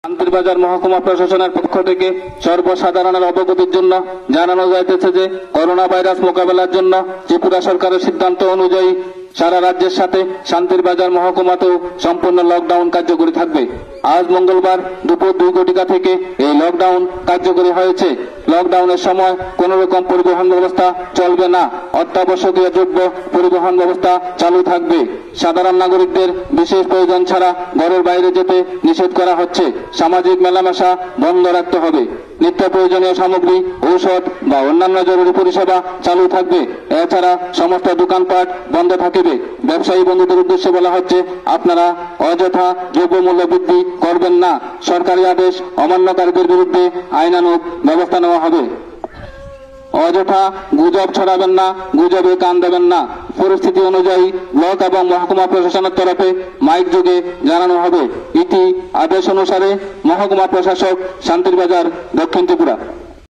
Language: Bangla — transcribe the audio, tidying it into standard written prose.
শান্তিরবাজার মহকুমা প্রশাসনের পক্ষ থেকে সর্বসাধারণের অবগতির জন্য জানানো যাইতেছে যে করোনা ভাইরাস মোকাবেলার জন্য ত্রিপুরা সরকারের সিদ্ধান্ত অনুযায়ী সারা রাজ্যের সাথে শান্তিরবাজার মহকুমাতেও সম্পূর্ণ লকডাউন কার্যকরী থাকবে। আজ মঙ্গলবার দুপুর 2 ঘটিকা থেকে এই লকডাউন কার্যকরী হয়েছে। লকডাউনের সময় কোন রকম পরিবহন ব্যবস্থা চলবে না। অত্যাবশ্যকীয় দ্রব্য পরিবহন ব্যবস্থা চালু থাকবে। সাধারণ নাগরিকদের বিশেষ প্রয়োজন ছাড়া ঘরের বাইরে যেতে নিষেধ করা হচ্ছে। সামাজিক মেলামেশা বন্ধ রাখতে হবে। নিত্য প্রয়োজনীয় সামগ্রী, ঔষধ বা অন্যান্য জরুরি পরিষেবা চালু থাকবে। এছাড়া সমস্ত দোকানপাট বন্ধ থাকিবে। ব্যবসায়ী বন্ধুদের উদ্দেশ্যে বলা হচ্ছে, আপনারা অযথা দ্রব্যমূল্য বৃদ্ধি করবেন না। সরকারি আদেশ অমান্যকারীদের বিরুদ্ধে আইনানুগ ব্যবস্থা নেওয়া হবে। অযথা গুজব ছড়াবেন না, গুজবে কান দেবেন না। পরিস্থিতি অনুযায়ী ব্লক এবং মহকুমা প্রশাসনের তরফে মাইক যোগে জানানো হবে। ইতি আদেশ অনুসারে মহকুমা প্রশাসক, শান্তিরবাজার, দক্ষিণ ত্রিপুরা।